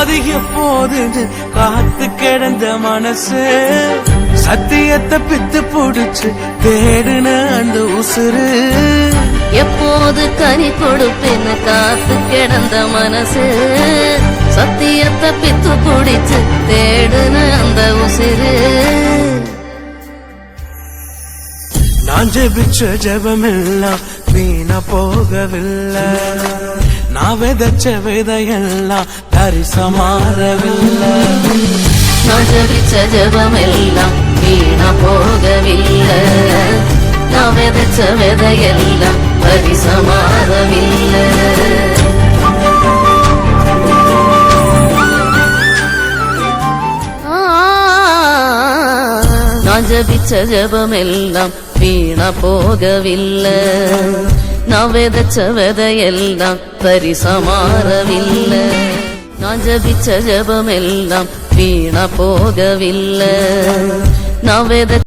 அது எப்போதுன்னு காத்து கிடந்த மனசு சத்தியத்தை பித்து புடிச்சு தேடுன அந்த உசுறு எப்போது கனி கொடுப்பேன்னு காத்து கிடந்த மனசு சத்தியத்தை பித்து புடிச்சு தேடுன அந்த உசுறு நான் ஜெபிச்ச ஜெபமெல்லாம் வீணா போகவில்லை நான் விதைச்ச விதையெல்லாம் தரிசமாறவில்லை நான் ஜெபிச்ச ஜெபமெல்லாம் வீணா போகவில்லை நான் விதைச்ச விதையெல்லாம் தரிசமாறவில்லை நான் ஜபிச்ச ஜபமெல்லாம் வீணா போகவில்லை நான் விதைச்ச விதையெல்லாம் பரிசமாறவில்லை நான் ஜபிச்ச ஜபமெல்லாம் வீணா போகவில்லை நான் விதைச்ச